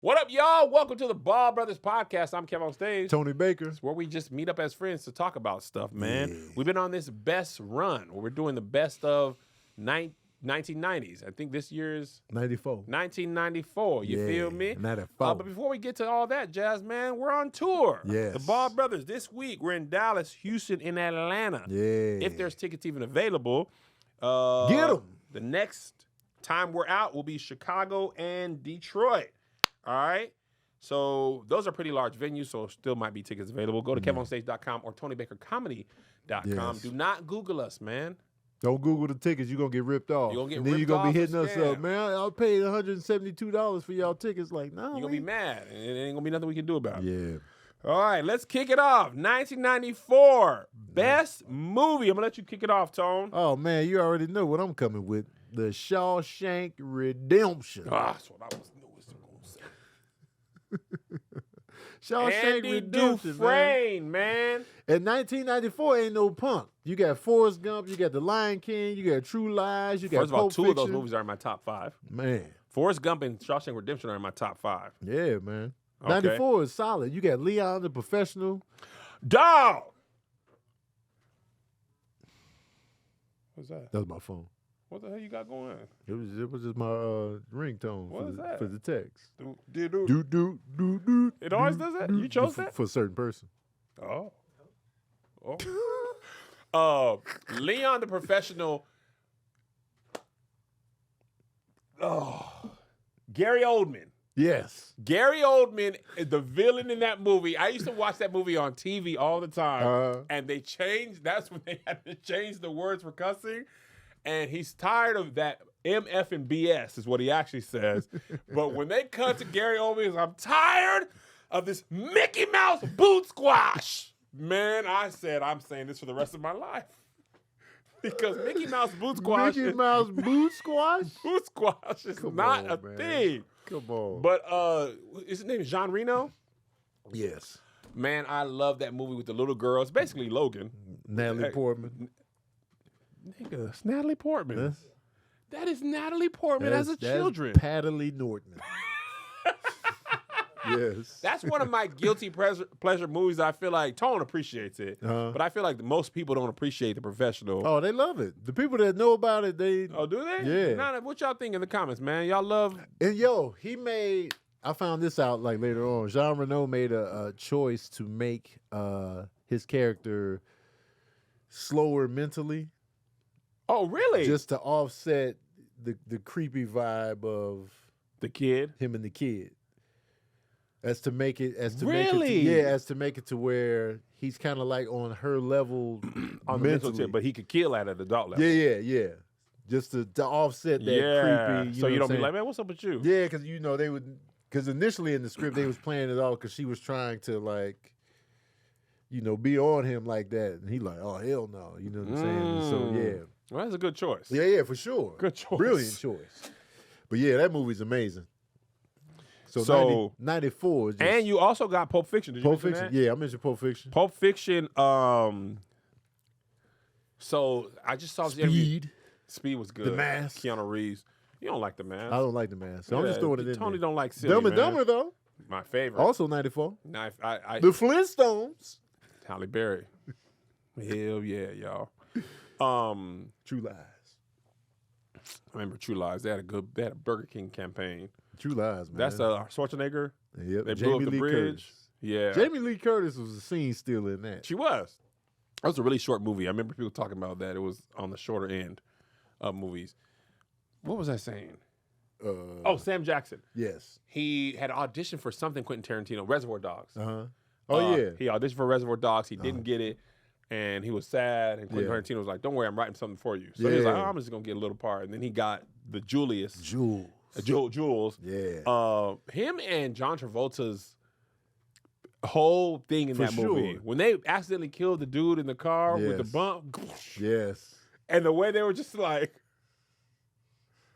What up, y'all? Welcome to the Ball Brothers Podcast. I'm Kev on stage. Tony Baker. It's where we just meet up as friends to talk about stuff, man. Yeah. We've been on this best run where we're doing the best of 1990s. I think this year's 94. 1994. You feel me? 94. But before we get to all that, Jazz, man, we're on tour. Yes. The Ball Brothers. This week, we're in Dallas, Houston, and Atlanta. Yeah. If there's tickets even available. Get 'em. The next time we're out will be Chicago and Detroit. All right. So those are pretty large venues, so still might be tickets available. Go to kevonstage.com or TonyBakerComedy.com. Yes. Do not Google us, man. Don't Google the tickets. You're going to get ripped off. You're gonna get and then ripped you're going to be off hitting or us scammed. up. Man, I paid $172 for y'all tickets. Like, no. You're going to be mad. And it ain't going to be nothing we can do about it. Yeah. All right, let's kick it off. 1994, best movie. I'm going to let you kick it off, Tone. Oh, man, you already know what I'm coming with. The Shawshank Redemption. That's what I was going to say. Shawshank Andy Redemption, Dufresne, man. In 1994, ain't no punk. You got Forrest Gump, you got The Lion King, you got True Lies, you got First of all, Pulp two Fiction. of those movies are in my top 5. Man. Forrest Gump and Shawshank Redemption are in my top 5. Yeah, man. Okay. 94 is solid. You got Leon the Professional. Dog! What's that? That was my phone. What the hell you got going? It was just my ringtone What is that? for the text. It It always does that? You chose that? for a certain person. Oh. Leon the Professional. Oh. Gary Oldman. Yes. Gary Oldman is the villain in that movie. I used to watch that movie on TV all the time. And they changed, that's when they had to change the words for cussing. And he's tired of that MF and BS is what he actually says. But when they cut to Gary Oldman, he's, I'm tired of this Mickey Mouse boot squash. Man, I said, I'm saying this for the rest of my life. Because Mickey Mouse boot squash. Mickey Mouse boot squash? Boot squash is Come not on, a man. thing. Come on. But his name is Jean Reno. Yes. Man, I love that movie with the little girl. It's basically Logan. Natalie Hey, Portman. Nigga, it's Natalie Portman. That's- That is Natalie Portman as a that's children. Patalie Norton. Yes. That's one of my guilty pleasure movies. I feel like Tone appreciates it, but I feel like most people don't appreciate The Professional. Oh, they love it. The people that know about it, they. Oh, do they? Yeah. Nah, what y'all think in the comments, man? Y'all love. And yo, he made. I found this out like later on. Jean Reno made a choice to make his character slower mentally, Oh, really? just to offset the creepy vibe of the kid. him and the kid. As to make it Really? as to make it to where he's kind of like on her level On the mental mentally. tip, but he could kill at an adult level. Yeah. Just to offset that creepy. So you don't be saying? like, man, what's up with you? Yeah, because they would. Because initially in the script they was playing it all because she was trying to like, be on him like that, and he like, oh hell no, you know what I'm saying? And so Well, that's a good choice. yeah, for sure, Good choice. brilliant choice. But yeah, that movie's amazing. So 94 is just And you also got Pulp Fiction. Did you Pulp mention Fiction. that? Yeah, I mentioned Pulp Fiction. Pulp Fiction. So I just saw this interview. Speed. Speed was good. The Mask. Keanu Reeves. You don't like The Mask. I don't like The Mask. So I'm just throwing it in Tony there. don't like silly, Dumb and man. Dumber though. My favorite. Also 94. Nah, I The Flintstones. Halle Berry. Hell yeah, y'all. True Lies. I remember True Lies. They had a Burger King campaign. True Lies, man. That's Schwarzenegger. Yep. They blew Jamie up the Lee bridge. Curtis. Yeah. Jamie Lee Curtis was a scene stealer in that. She was. That was a really short movie. I remember people talking about that. It was on the shorter end of movies. What was I saying? Sam Jackson. Yes. He had auditioned for something Quentin Tarantino, Reservoir Dogs. Uh-huh. Oh, yeah. He auditioned for Reservoir Dogs. He didn't get it, and he was sad. And Quentin Yeah. Tarantino was like, "Don't worry, I'm writing something for you." So he was like, Yeah. "Oh, I'm just gonna get a little part." And then he got the Jules. Jules. Yeah. Him and John Travolta's whole thing in For that movie, sure. when they accidentally killed the dude in the car with the Yes. bump, Yes. and the way they were just like,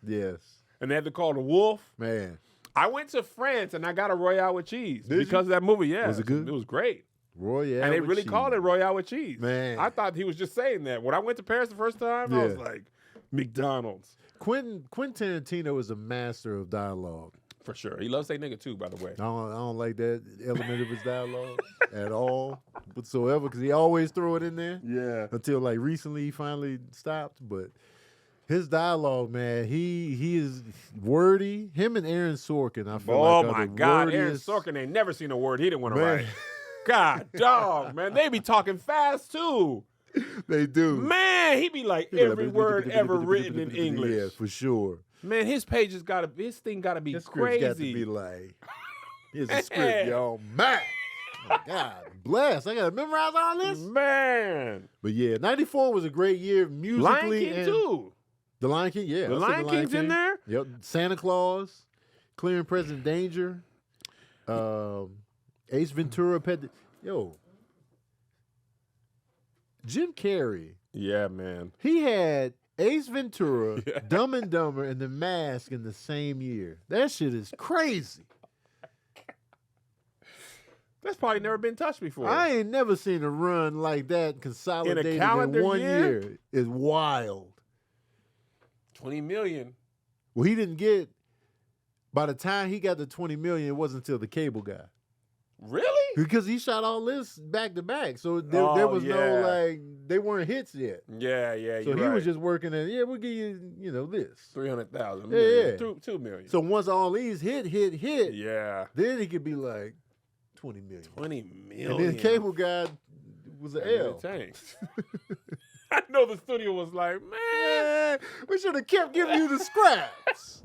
Yes. and they had to call the wolf. Man. I went to France and I got a Royale with cheese Did you? because of that movie. Yeah, Was it good? It was great. Royale. And they with really cheese. called it Royale with cheese. Man. I thought he was just saying that. When I went to Paris the first time, I was Yeah. like, McDonald's. Quentin Tarantino is a master of dialogue. For sure. He loves say nigga too, by the way. I don't like that element of his dialogue at all whatsoever because he always throw it in there. Yeah. Until like recently he finally stopped. But his dialogue, man, he is wordy. Him and Aaron Sorkin, I feel like. Oh my God. Aaron Sorkin ain't never seen a word he didn't want to write. God, dog, man. They be talking fast too. They do. Man, he be like every word ever written in English. Yeah, for sure. Man, his thing gotta be His crazy. Got to be like, here's a script, y'all. Man, oh, God bless. I gotta memorize all this. Man, but yeah, '94 was a great year musically. Lion King too. The Lion King, yeah. The Lion King's in there. Yep. Santa Claus, Clear and Present Danger, Ace Ventura, Jim Carrey. Yeah, man. He had Ace Ventura, Dumb and Dumber, and The Mask in the same year. That shit is crazy. That's probably never been touched before. I ain't never seen a run like that consolidated in 1 year. It's wild. 20 million. Well, he didn't get, by the time he got the 20 million, it wasn't until The Cable Guy. Really? Because he shot all this back to back. So there was no, like, they weren't hits yet. Yeah, So he was just working at, we'll give you, this. 300,000. Yeah. 2 million. So once all these hit, yeah. then he could be like 20 million. 20 million. And then Cable Guy was an L. I know the studio was like, man, we should have kept giving you the scraps.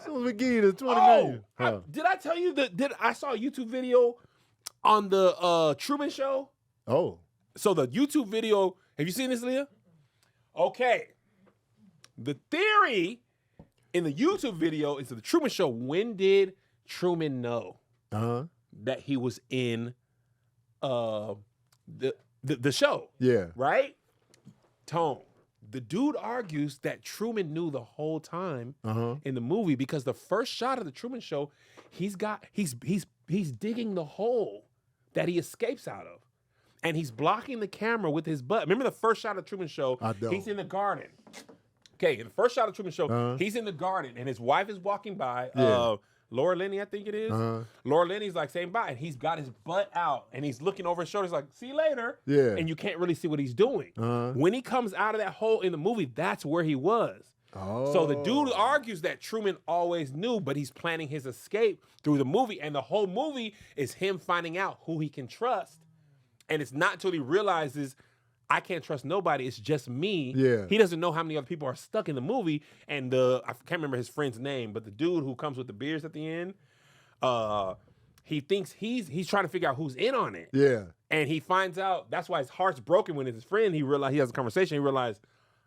So we give you the 20 million. Did I tell you that I saw a YouTube video on the Truman Show? Oh. So the YouTube video, have you seen this, Leah? Okay. The theory in the YouTube video is the Truman Show. When did Truman know that he was in the show? Yeah. Right? Tone. The dude argues that Truman knew the whole time in the movie because the first shot of the Truman Show, he's digging the hole that he escapes out of. And he's blocking the camera with his butt. Remember the first shot of the Truman Show? He's in the garden. Okay, in the first shot of the Truman Show, he's in the garden and his wife is walking by. Laura Linney, I think it is. Laura Linney's like saying bye, and he's got his butt out, and he's looking over his shoulder. He's like, see you later. Yeah. And you can't really see what he's doing. When he comes out of that hole in the movie, that's where he was. Oh. So the dude argues that Truman always knew, but he's planning his escape through the movie, and the whole movie is him finding out who he can trust. And it's not until he realizes, I can't trust nobody. It's just me. Yeah. He doesn't know how many other people are stuck in the movie. And I can't remember his friend's name, but the dude who comes with the beers at the end, he thinks he's trying to figure out who's in on it. Yeah. And he finds out, that's why his heart's broken when it's his friend. He has a conversation. He realized,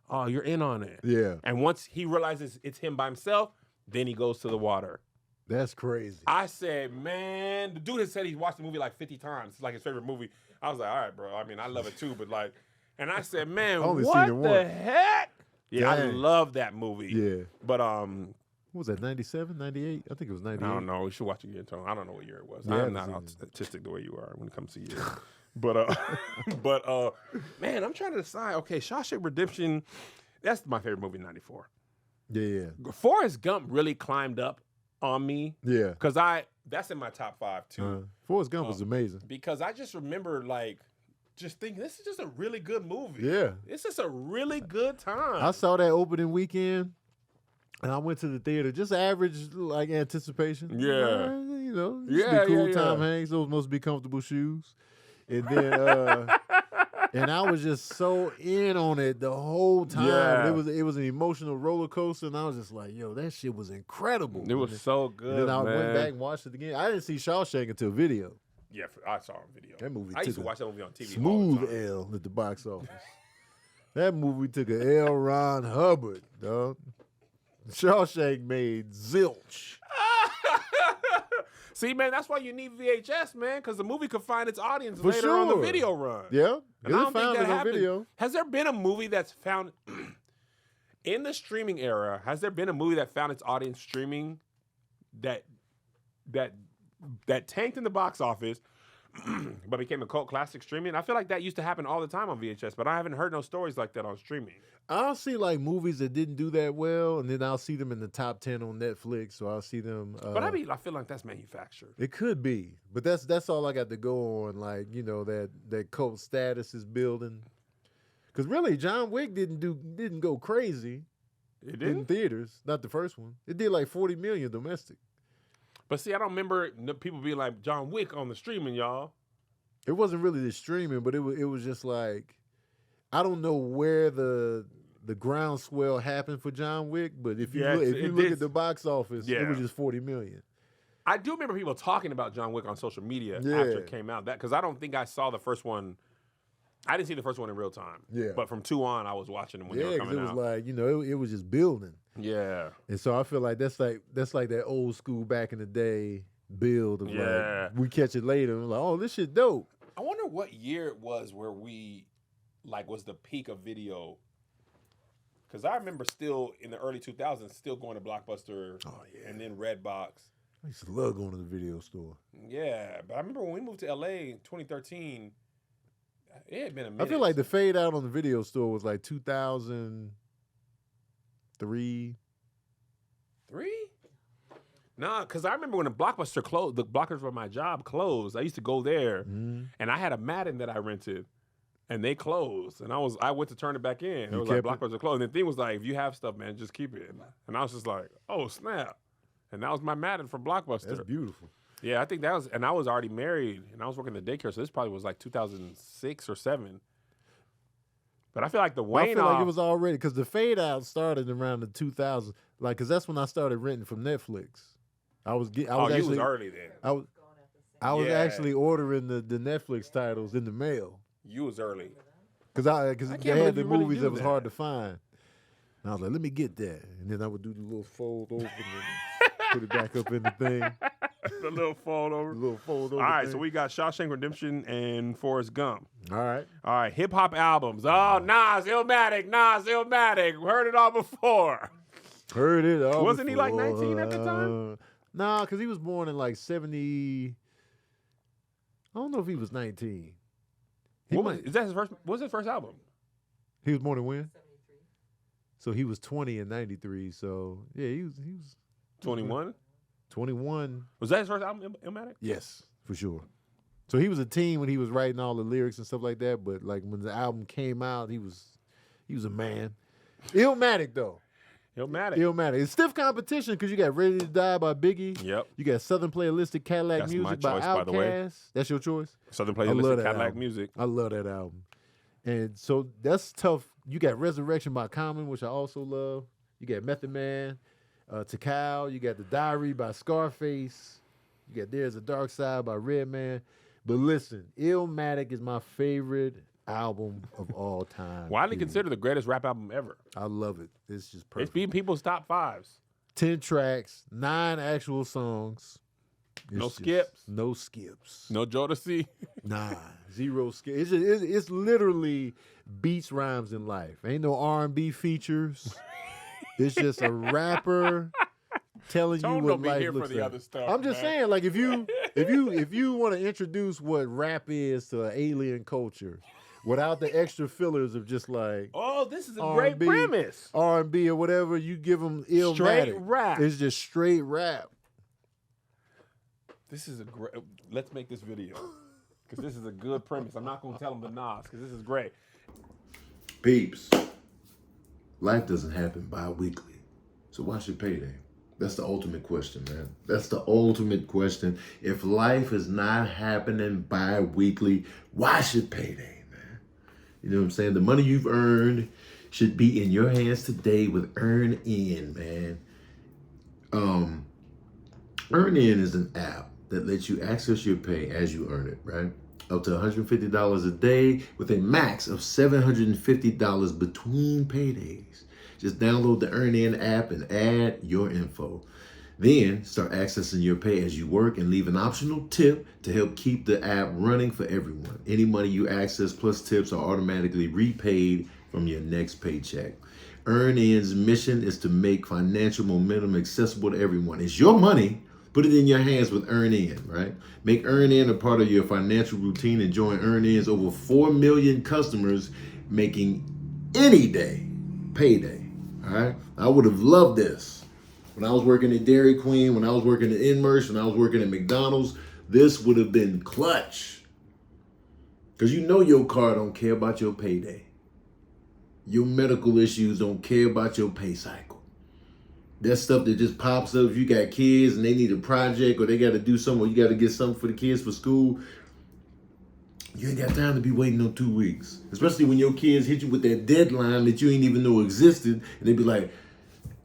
oh, you're in on it. Yeah. And once he realizes it's him by himself, then he goes to the water. That's crazy. I said, man, the dude has said he's watched the movie like 50 times. It's like his favorite movie. I was like, all right, bro. I mean, I love it too, but like, and I said, man, what the heck? Yeah, I love that movie. Yeah. But what was that, 97, 98? I think it was 98. I don't know. We should watch it again, Tone. I don't know what year it was. Yeah, I'm not autistic the way you are when it comes to years. But man, I'm trying to decide. Okay, Shawshank Redemption, that's my favorite movie in 94. Yeah. Forrest Gump really climbed up on me. Yeah. Because that's in my top 5 too. Forrest Gump was amazing. Because I just remember just thinking, this is just a really good movie. Yeah. It's just a really good time. I saw that opening weekend, and I went to the theater, just average, like, anticipation. Yeah. Be cool, Tom Hanks, those must be comfortable shoes. And then, and I was just so in on it the whole time. Yeah. It was an emotional roller coaster, and I was just like, yo, that shit was incredible. It was so good, and then I went back and watched it again. I didn't see Shawshank until video. Yeah, I saw a video. That movie I used to watch that movie on TV. Smooth L at the box office. That movie took a L. Ron Hubbard, dog. Shawshank made zilch. See, man, that's why you need VHS, man, because the movie could find its audience later on the video run. Yeah, and I don't think that happened. Video. Has there been a movie that's found in the streaming era? Has there been a movie that found its audience streaming that tanked in the box office, but became a cult classic streaming. I feel like that used to happen all the time on VHS, but I haven't heard no stories like that on streaming. I'll see like movies that didn't do that well, and then I'll see them in the top 10 on Netflix. So I'll see them. But I feel like that's manufactured. It could be, but that's all I got to go on. Like that cult status is building. Because really, John Wick didn't go crazy. It didn't? In theaters, not the first one. It did like 40 million domestic. But see, I don't remember people being like John Wick on the streaming, y'all. It wasn't really the streaming, but it was just like, I don't know where the groundswell happened for John Wick, but if you look at the box office, it was just 40 million. I do remember people talking about John Wick on social media after it came out. Because I don't think I saw the first one. I didn't see the first one in real time. Yeah. But from 2 on, I was watching them when they were coming out. Yeah, it was like, it was just building. Yeah. And so I feel like that's like that old school back in the day build of like, we catch it later and like, oh, this shit dope. I wonder what year it was where we, was the peak of video. Because I remember still in the early 2000s, still going to Blockbuster and then Redbox. I used to love going to the video store. Yeah, but I remember when we moved to LA in 2013, it had been a minute. I feel like the fade out on the video store was like 2003. 3? Nah, because I remember when the Blockbuster closed, the Blockbuster for my job closed. I used to go there, and I had a Madden that I rented, and they closed. And I went to turn it back in. It was like Blockbuster closed. And the thing was like, if you have stuff, man, just keep it. And I was just like, oh, snap. And that was my Madden from Blockbuster. That's beautiful. Yeah, I think that was, and I was already married, and I was working the daycare, so this probably was like 2006 or 7. But I feel like like it was already, because the fade out started around the 2000s, like, because that's when I started renting from Netflix. You was early then. I was actually ordering the Netflix titles in the mail. You was early. Because they had the movies that was hard to find. And I was like, let me get that. And then I would do the little fold over and put it back up in the thing. The little fold over. All right, so we got Shawshank Redemption and Forrest Gump. All right, hip hop albums. Oh, Nas, Illmatic. Heard it all before. Heard it all. Wasn't he like 19 at the time? Nah, because he was born in like 70. I don't know if he was 19. Is that his first? What's his first album? He was born in when? 73. So he was 20 in 93. So yeah, he was 21. 21. Was that his first album, Illmatic? Yes, for sure. So he was a teen when he was writing all the lyrics and stuff like that. But like when the album came out, he was a man. Illmatic though. Illmatic. It's stiff competition because you got Ready to Die by Biggie. Yep. You got Southern Playalistic Cadillac Music by choice, Outkast. by the way. That's your choice? Southern Playalistic Cadillac Music. I love that album. And so that's tough. You got Resurrection by Common, which I also love. You got Method Man, Tikal. You got The Diary by Scarface. You got There's a Dark Side by Redman. But listen, Illmatic is my favorite album of all time. Widely considered the greatest rap album ever. I love it. It's just perfect. It's being people's top 5s. 10 tracks, 9 actual songs. No skips. No skips. No Jodeci. Nah, 0 skips. It's literally beats, rhymes, and life. Ain't no R&B features. It's just a rapper telling you what life looks like. I'm just saying, like if you want to introduce what rap is to an alien culture, without the extra fillers of just like, oh, this is a R&B, great premise. R&B or whatever, you give them Illmatic. Straight rap. It's just straight rap. This is a great. Let's make this video because this is a good premise. I'm not gonna tell them the Nas because this is great. Peeps, life doesn't happen bi-weekly, so why should payday? That's the ultimate question, man. That's the ultimate question. If life is not happening bi-weekly, why should payday, man? You know what I'm saying? The money you've earned should be in your hands today with EarnIn, man. EarnIn is an app that lets you access your pay as you earn it, right? Up to $150 a day with a max of $750 between paydays. Just download the EarnIn app and add your info. Then start accessing your pay as you work and leave an optional tip to help keep the app running for everyone. Any money you access plus tips are automatically repaid from your next paycheck. EarnIn's mission is to make financial momentum accessible to everyone. It's your money, Put it in your hands with EarnIn, right? Make EarnIn a part of your financial routine and join EarnIn's over 4 million customers making any day payday. All right? I would have loved this. When I was working at Dairy Queen, when I was working at Inmerse, when I was working at McDonald's, this would have been clutch. Because you know your car don't care about your payday. Your medical issues don't care about your pay cycle. That stuff that just pops up if you got kids and they need a project or they got to do something or you got to get something for the kids for school. You ain't got time to be waiting on 2 weeks. Especially when your kids hit you with that deadline that you ain't even know existed. And they be like,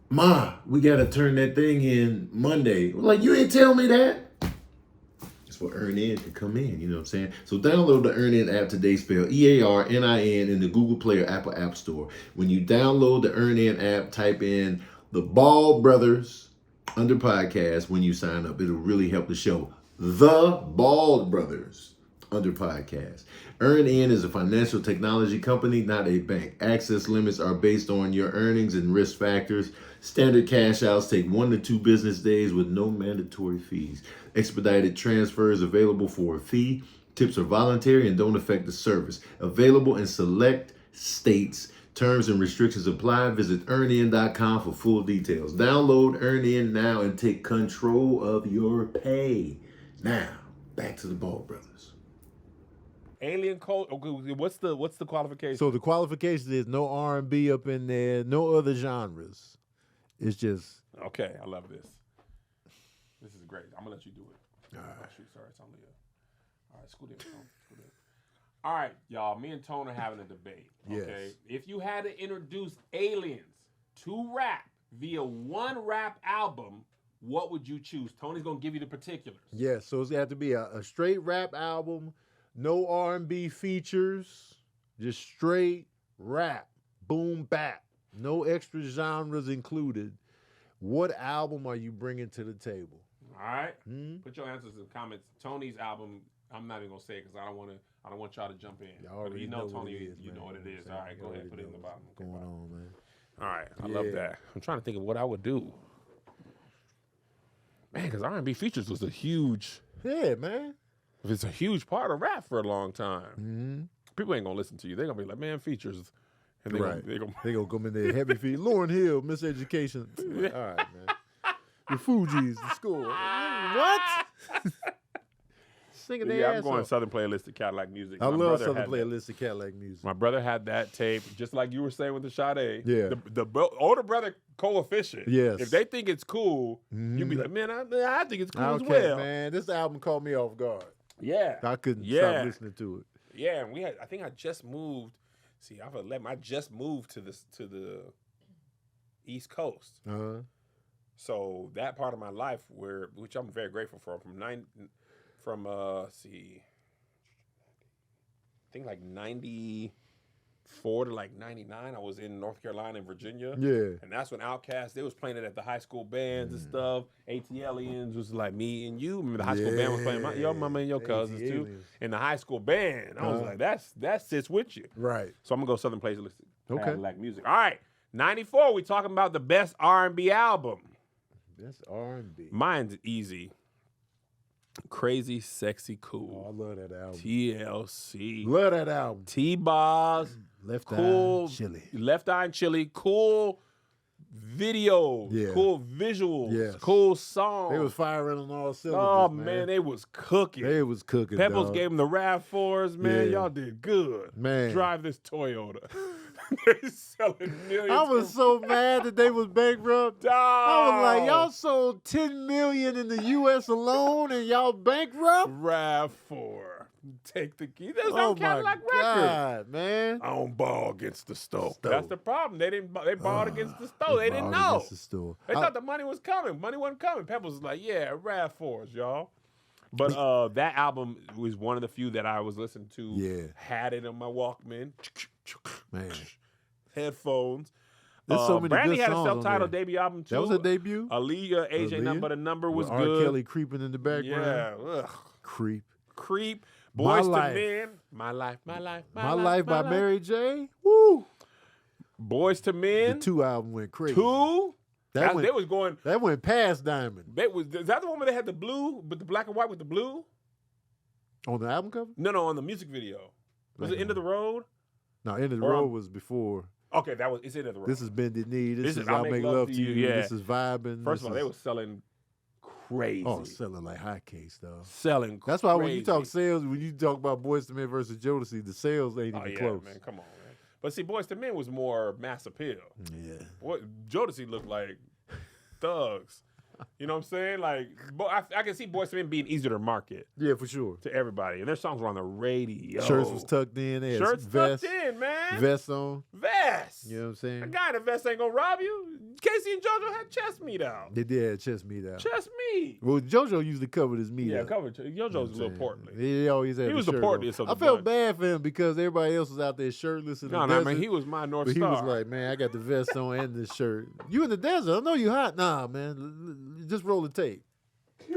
Ma, we got to turn that thing in Monday. Like, you ain't tell me that. That's where EarnIn can come in, you know what I'm saying? So download the EarnIn app today, spell EARNIN in the Google Play or Apple App Store. When you download the EarnIn app, type in the Ball Brothers under podcast when you sign up. It'll really help the show. The Ball Brothers under podcast. EarnIn is a financial technology company, not a bank. Access limits are based on your earnings and risk factors. Standard cash outs take 1 to 2 business days with no mandatory fees. Expedited transfers available for a fee. Tips are voluntary and don't affect the service. Available in select states. Terms and restrictions apply. Visit EarnIn.com for full details. Download EarnIn now and take control of your pay. Now, back to the Ball Brothers. Alien code. Okay, what's the qualification? So the qualification is no R&B up in there, no other genres. It's just Okay, I love this. This is great. I'm gonna let you do it. All right. Oh, shoot, sorry, it's only all right. Scoot in, Tone. Scoot in. All right, y'all. Me and Tone are having a debate. Okay, Yes. if you had to introduce aliens to rap via one rap album, what would you choose? Tony's gonna give you the particulars. yeah. So it's got to be a straight rap album, no R&B features, just straight rap, boom bap, no extra genres included. What album are you bringing to the table? All right. Hmm? Put your answers in the comments. Tony's album. I'm not even gonna say it because I don't want y'all to jump in. Y'all already You know know Tony. what it is, You man. know what it You know is. what All I'm right, saying? go You ahead. Put it already in the know bottom. what's Okay, going bottom. on, man. All right, I love that. I'm trying to think of what I would do. Man, because R&B features was a huge. Yeah, man. It's a huge part of rap for a long time. Mm-hmm. People ain't gonna listen to you. They're gonna be like, man, features. And they Right. They gonna, They gonna come in there heavy feet. Lauryn Hill, Miseducation. Like, all right, man. The Fugees, the score. What? Singing their yeah, ass I'm going off. Southern Playlist of Cadillac music. I My love brother Southern had that. Playlist of Cadillac music. My brother had that tape, just like you were saying with the Sade. Yeah. The older brother coefficient. Yes. If they think it's cool, you'd be Mhm. like, man, I think it's cool as Okay, well. man. This album caught me off guard. Yeah. I couldn't Yeah. stop listening to it. Yeah, and I think I just moved. See, I just moved to the East Coast. Uh-huh. So that part of my life which I'm very grateful for, I think like 94 to like 99, I was in North Carolina and Virginia. Yeah. And that's when Outkast, they was playing it at the high school bands and stuff. ATLians was like me and you. Remember the high school band was playing your mama and your cousins too. ATLians. And the high school band. I was like, that sits with you. Right. So I'm gonna go Southern Playlist. Okay. Cadillac music. All right. 94, we talking about the best R&B album. That's R&B. Mine's easy. Crazy, Sexy, Oh, I Cool. love that album. TLC. Love that album. T-Boz. Left Cool. Eye Chili. Left Eye and Chili. Cool videos. Yeah. Cool visuals. Yes. Cool songs. They was firing on all cylinders, oh, man. they was cooking. They was cooking, Pebbles dog. gave them the RAV4s, man. Yeah. Y'all did good. Man. Drive this Toyota. They selling millions. I was so mad that they was bankrupt. I was like, y'all sold 10 million in the U.S. alone, and y'all bankrupt. RAV4. Take the key. That's Oh on Cadillac my record. God, man! On ball against the Stoke. Stoke. That's the problem. They balled against the Stoke. They didn't know. The store. They thought the money was coming. Money wasn't coming. Pebbles was like, yeah, RAV4s, y'all. But that album was one of the few that I was listening to. Yeah. Had it on my Walkman. Man, Headphones. there's so many Brandy good had a songs on self-titled there. debut album too. That was a debut. Aaliyah, AJ Aaliyah? Nothing But a Number was With R. good. Kelly creeping in the background. Yeah. Ugh. Creep. Creep. My Boys to Life. Men. My Life. My Life. My Life by Mary J. Woo. Boys to The Men. 2 album went crazy. 2. That They was going. That went past Diamond. Is that the one where they had the blue, but the black and white with the blue? On the album cover? No, on the music video. Was it End of the Road? No, End of the Road was before. Okay, it's End of the Road. This is Bended Knee. This is I'll Make Love to You. Yeah. This is Vibing. First of all, they were selling crazy. Oh, selling like hotcakes, though. Selling That's why when you talk sales, when you talk about Boyz II Men versus Jodeci, the sales ain't even close. Man, come on, man. But see, Boyz II Men was more mass appeal. Yeah. Jodeci looked like thugs. You know what I'm saying? Like, I can see Boyz II Men being easier to market. Yeah, for sure. To everybody. And their songs were on the radio. Shirts was tucked in. Shirts tucked in, man. Vest on. Vest. You know what I'm saying? A guy in a vest ain't gonna rob you. Casey and JoJo had chest meat out. They did have chest meat out. Chest meat. Well, JoJo usually covered his meat out. Yeah, covered. JoJo's a little portly. He always had He was the portliest of the I felt bunch. bad for him because everybody else was out there shirtless in the No, desert. man, he was my North Star. He was like, man, I got the vest on and the shirt. You in the desert? I know you hot. Nah, man, just roll the tape.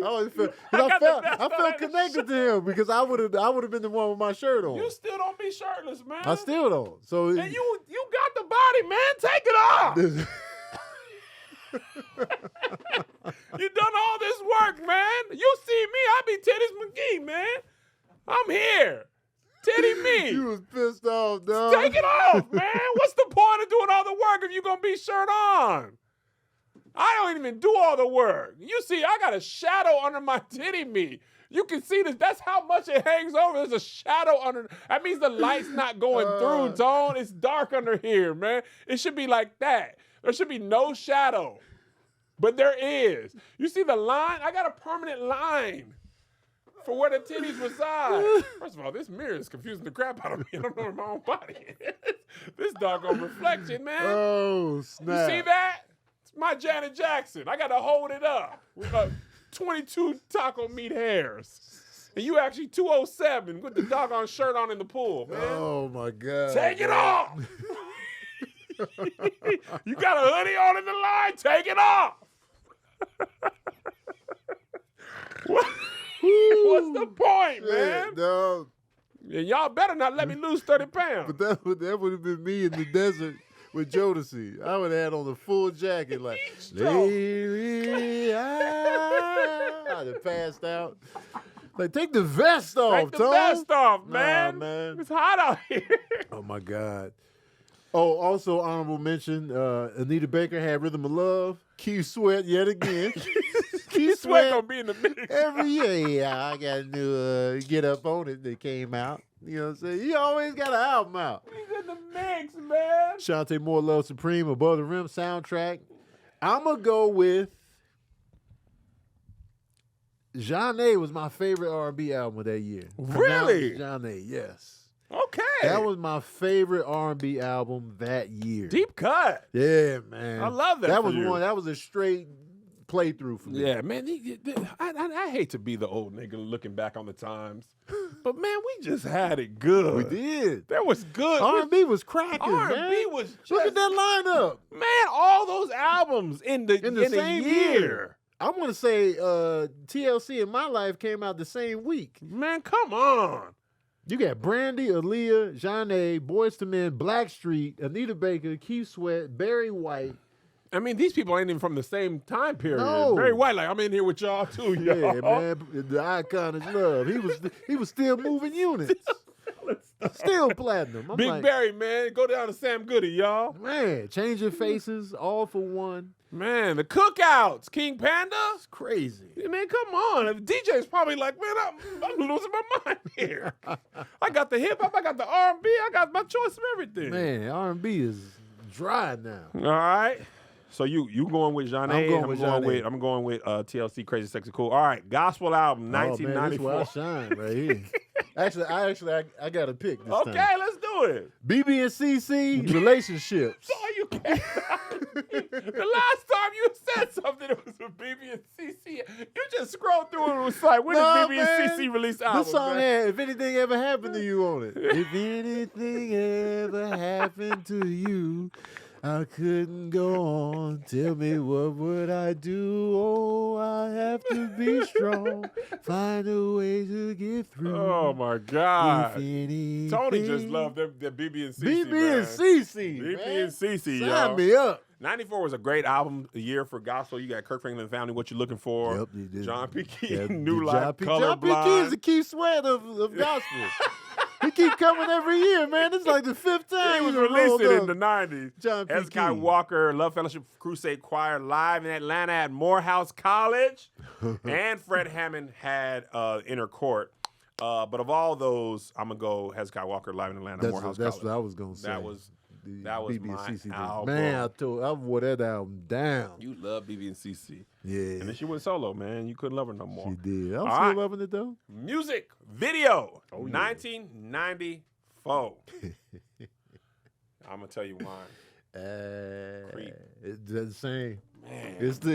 I felt connected to him because I would have been the one with my shirt on. You still don't be shirtless, man. I still don't. So and you got the body, man. Take it off. You done all this work, man. You see me, I be Titties McGee, man. I'm here. Titty me. You was pissed off, dog. Take it off, man. What's the point of doing all the work if you gonna be shirt on? I don't even do all the work. You see, I got a shadow under my titty me. You can see this. That's how much it hangs over. There's a shadow under. That means the light's not going through, Tone. It's dark under here, man. It should be like that. There should be no shadow. But there is. You see the line? I got a permanent line for where the titties reside. First of all, this mirror is confusing the crap out of me. I don't know where my own body is. This doggone reflection, man. Oh, snap. You see that? It's my Janet Jackson. I got to hold it up with 22 taco meat hairs. And you actually 207 with the doggone shirt on in the pool, man. Oh, my God. Take it off. You got a hoodie on in the line? Take it off. What's the point, man? No. And y'all better not let me lose 30 pounds. But that would have been me in the desert with Jodeci. I would have had on the full jacket like, I'd have passed out. Like, take the vest off, Take the vest off, man. Nah, man. It's hot out here. Oh, my God. Oh, also honorable mention, Anita Baker had Rhythm of Love. Keith Sweat yet again. Keith Sweat gonna be in the mix. Every year, yeah, I got a new Get Up On It that came out. You know what I'm saying? He always got an album out. He's in the mix, man. Shantae Moore, Love Supreme, Above the Rim soundtrack. I'm going to go with Jeanne was my favorite R&B album of that year. Really? Jeanne, yes. Okay. That was my favorite R&B album that year. Deep cut. Yeah, man. I love that. That was one. That was a straight playthrough for me. Yeah, man. I hate to be the old nigga looking back on the times, but man, we just had it good. We did. That was good. R&B was cracking. R&B was just, look at that lineup, man. All those albums in the same year. I want to say TLC in My Life came out the same week. Man, come on. You got Brandy, Aaliyah, Jeanne, Boyz II Men, Blackstreet, Anita Baker, Keith Sweat, Barry White. I mean, these people ain't even from the same time period. No. Barry White, like, I'm in here with y'all too, y'all. Yeah, man. The icon is love. He was still moving units. Still platinum. I'm Big like, Barry, man. Go down to Sam Goody, y'all. man, Changing Faces, All for One. Man, the cookouts, King Panda. It's crazy. Man, come on. The DJ's probably like, man, I'm losing my mind here. I got the hip hop, I got the R&B, I got my choice of everything. Man, R&B is dry now. All right. So you going with Jeanne? I'm going with TLC, Crazy Sexy Cool. All right, gospel album, 1994. Oh, man, that's where I shine right here. I got to pick this time. Okay, let's do it. BB and CC, relationships. So you can't. The last time you said something, it was with BB and CC. You just scrolled through and was like, when did BB and CC release album? This song man? had If Anything Ever Happened to You on it. If anything ever happened to you, I couldn't go on. Tell me, what would I do? Oh, I have to be strong. Find a way to get through. Oh, my God. Tony Tony just loved the BB and CC, BB and CC, BB man. and CC, Sign y'all. me up. '94 was a great album year for gospel. You got Kirk Franklin and Family, What You Looking For. Yep, he did. John P. Key, Yeah, New John Life, P. Colorblind. John P. Key is the Keith Sweat of gospel. He keep coming every year, man. It's like the 5th time He was done released rolled it in up. the '90s. John P. Hezekiah Key. Walker, Love Fellowship Crusade Choir live in Atlanta at Morehouse College. And Fred Hammond had Inner Court. But of all those, I'm going to go Hezekiah Walker live in Atlanta, Morehouse That's College. what I was going to say. That was BB my and CC. album. Man, I wore that album down. You love BB and CC. Yeah. And then she went solo, man. You couldn't love her no more. She did. I'm All still right. loving it, though. Music video, Oh, yeah. 1994. I'm going to tell you why. Creep. It's the same. Man. It was the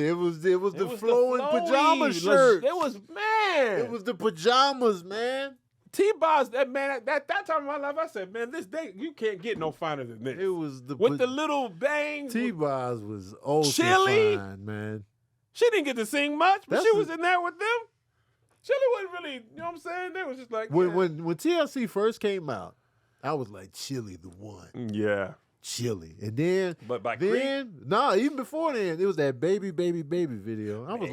It was flowing the pajama flowy. shirt. It was, man. It was the pajamas, man. T-Boz, that man, that time in my life, I said, man, this day, you can't get no finer than this. It was the With the little bangs. T-Boz was ultra Chili? fine, man. She didn't get to sing much, but That's she the- was in there with them. Chili wasn't really, you know what I'm saying? They was just like, When yeah. when TLC first came out, I was like, Chili the one. Yeah. Chili. And then But by even before then, it was that baby video. I was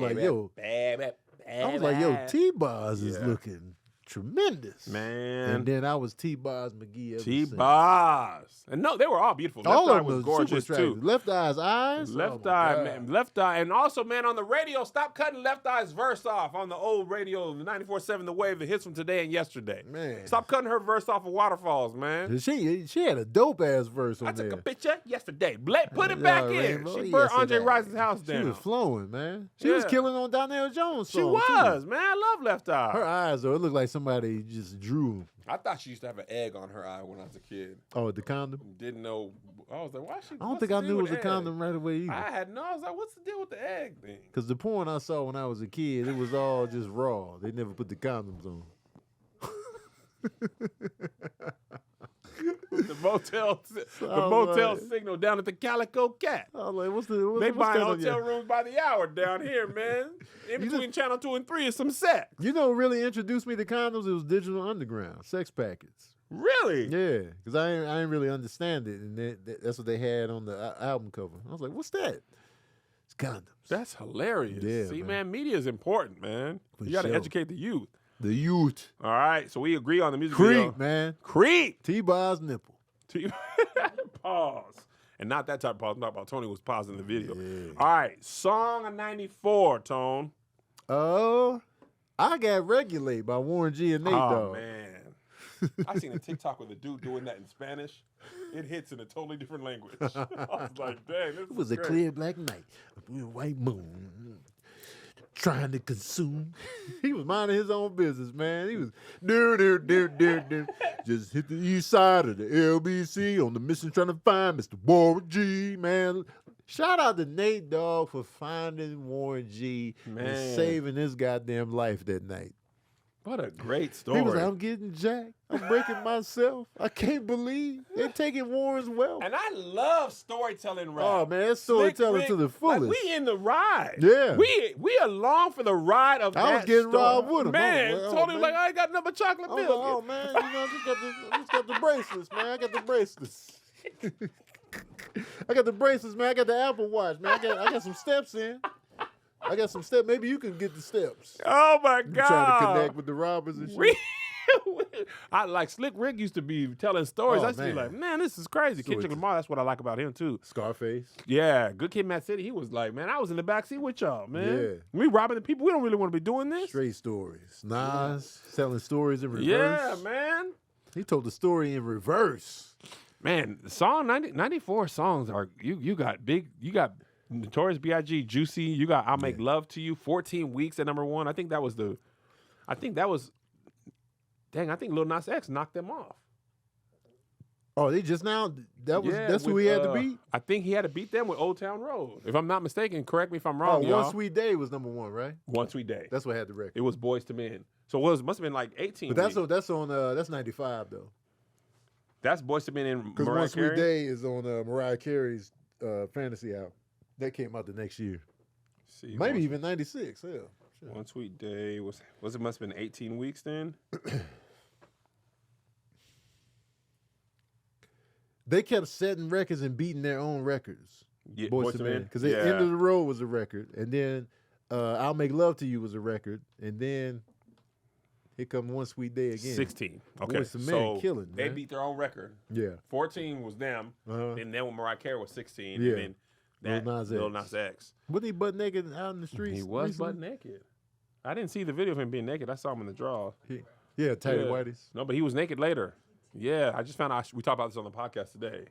like, yo, T-Boz is Yeah. looking tremendous. Man. And then I was T-Boz McGee ever since. T-Boz. And no, they were all beautiful. All Left Eye of was them was gorgeous, super too. attractive. Left Eye's eyes. Left oh my Eye, God. man. Left Eye. And also, man, on the radio, stop cutting Left Eye's verse off on the old radio, the 94.7 The Wave, the hits from today and yesterday. Man. Stop cutting her verse off of Waterfalls, man. She had a dope ass verse on I took there. a picture yesterday. Put it back in. Rainbow, She burnt Andre yesterday. Rison's house She down. was flowing, man. She was Yeah. killing on Donnell Jones' song. She was, man. I love Left Eye. Her eyes, though, it looked like somebody just drew them. I thought she used to have an egg on her eye when I was a kid. Oh, the condom? Didn't know. I was like, why she? I don't what's think the I deal knew it with was a egg? condom right away either. I had no. I was like, what's the deal with the egg thing? Because the porn I saw when I was a kid, it was all just raw. They never put the condoms on. The motel, like- signal down at the Calico Cat. I was like, what's They what's buy that on hotel your- rooms by the hour down here, man. In You between channel 2 and 3 is some sex. You know what really introduced me to condoms? It was Digital Underground, sex packets. Really? Yeah, because I didn't really understand it, and that's what they had on the album cover. I was like, "What's that?" It's condoms. That's hilarious. Yeah, See, man. man, media is important, man. For You got to sure. educate the youth. The youth. All right, so we agree on the music video. Creep, man. Creep. T-Boz nipple. Pause. And not that type of pause. I'm talking about Tony was pausing the video. Yeah. All right, song of 94, Tone. Oh, I Got Regulate by Warren G and Nate Oh, Dogg. man. I seen a TikTok with a dude doing that in Spanish. It hits in a totally different language. I was like, dang, this It was is a great. clear black night, a white moon, trying to consume. He was minding his own business, man. He was do. Just hit the east side of the LBC on the mission trying to find Mr. Warren G, man. Shout out to Nate Dogg for finding Warren G Man. and saving his goddamn life that night. What a great story. He was like, I'm getting jacked. I'm breaking myself. I can't believe they're taking Warren's wealth. And I love storytelling rap. Oh, man, it's Slick storytelling Rick, to the fullest. Like, we in the ride. Yeah. We along for the ride of I that was getting story. robbed with him. Man, I was like, oh, Tony was man. like, I ain't got another chocolate I was milk. like, oh, man, you know, I just got the bracelets, man. I got the bracelets. I got the bracelets, man. I got the Apple Watch, man. I got some steps in. I got some steps. Maybe you can get the steps. Oh, my You God. trying to connect with the robbers and shit. I like Slick Rick used to be telling stories. Oh, I used to be man. like, man, this is crazy. So Kendrick Lamar, that's what I like about him, too. Scarface. Yeah, Good Kid, Mad City. He was like, man, I was in the backseat with y'all, man. Yeah. We robbing the people. We don't really want to be doing this. Straight stories. Nas telling stories in reverse. Yeah, man. He told the story in reverse. Man, the song 94 songs are you got big. You got Notorious B.I.G., Juicy. You got I'll Make Love to You. 14 Weeks at number 1. I think that was. Dang, I think Lil Nas X knocked them off. Oh, they just now. That's who with, he had to beat. I think he had to beat them with Old Town Road. If I'm not mistaken, correct me if I'm wrong, y'all. One Sweet Day was number 1, right? One Sweet Day. That's what had the record. It was Boys to Men. So must have been like 18. But weeks. that's 95 though. That's Boys to Men and Because Mariah One Sweet Carey. Day is on Mariah Carey's fantasy album. That came out the next year. See, Maybe even 96. Hell. Shit. One Sweet Day was it must have been 18 weeks then? They kept setting records and beating their own records. Yeah, Boyz II Men. Because the End of the Road was a record. And then I'll Make Love to You was a record. And then Here Come One Sweet Day again. 16. Okay. Boyz II Men so killing, they man. beat their own record. Yeah. 14 was them. Uh-huh. And then when Mariah Carey was 16. Yeah. And then Lil Nas X. Wasn't he butt naked out in the streets? He was recently? butt naked. I didn't see the video of him being naked. I saw him in the draw. Yeah, tighty whities. No, but he was naked later. Yeah, I just found out. We talked about this on the podcast today.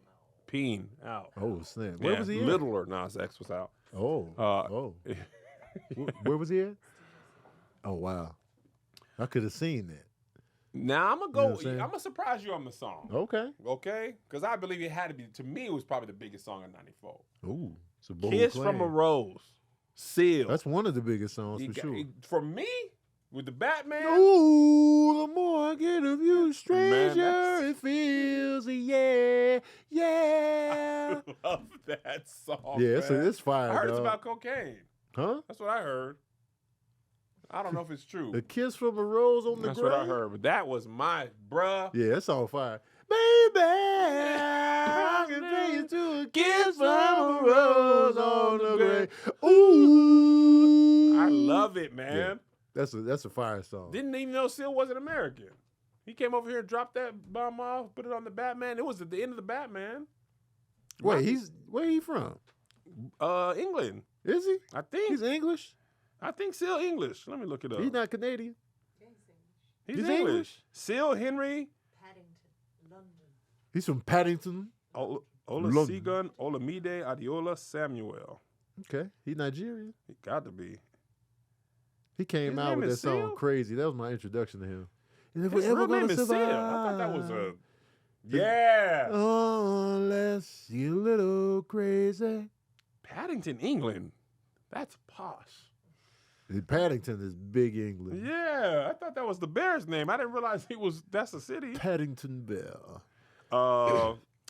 Peeing out. Oh, snap. Where was he at? Littler Nas X was out. Oh. Where was he at? Oh, wow. I could have seen that. Now, I'm going to go. You know what I'm saying? I'm going to surprise you on the song. Okay. Okay? Because I believe it had to be, to me, it was probably the biggest song of 94. Ooh. It's a bold Kiss claim. from a Rose. Seal. That's one of the biggest songs for sure. For me, with the Batman. Ooh, the more I get of you, stranger, Man, it feels, yeah. I love that song. Yeah, man. it's fire, I heard dog. it's about cocaine. Huh? That's what I heard. I don't know if it's true. A kiss from a rose on the That's grave. what I heard. But that was my bruh. Yeah, that's all fire. Baby, I can take you to a kiss from a rose on the grave. Ooh. I love it, man. Yeah, that's a fire song. Didn't even know Seal wasn't American. He came over here and dropped that bomb off, put it on the Batman. It was at the end of the Batman. Wait, where he from? England. Is he? I think. He's English? I think Seal English. Let me look it up. He's not Canadian. He's He's English. English? Seal Henry. Paddington, London. He's from Paddington. Olusegun Olamide Adiola Samuel. Okay. He's Nigerian. He got to be. He came His out name with that is song Seal? Crazy. That was my introduction to him. And if His we're ever real name gonna is Seal. survive, I thought that was a. Yeah. unless you're a little crazy. Paddington, England. That's posh. Paddington is big England. Yeah, I thought that was the Bears name. I didn't realize that's a city. Paddington Bear.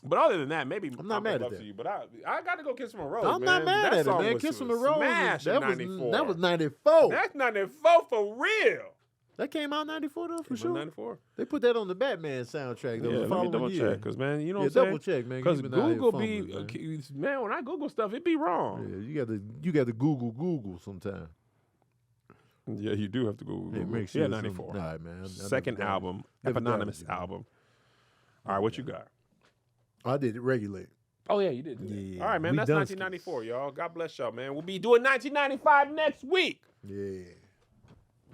But other than that, maybe I'm not mad at that. You, but I got to go Kiss from a Rose. I'm man. not mad That at it, song man. was Kiss from a a Rose. smash in That was 94. 94. That's 94 for real. That came out 94 though, for sure. 94. They put that on the Batman soundtrack. Yeah, let me double check, because man, you know what I'm double saying? check, man. Because You've been out here Google fumbling, be man, when I Google stuff, it be wrong. Yeah, you got to Google sometime. Yeah, you do have to Google. Yeah, make sure Yeah, it's 94. All right, man. I Second never album, never eponymous doubted you, man. album. All right, what you got? I did it regulate. Oh yeah, you did. Do that. Yeah, All right, man. we That's done 1994, y'all. God bless y'all, man. We'll be doing 1995 next week. Yeah.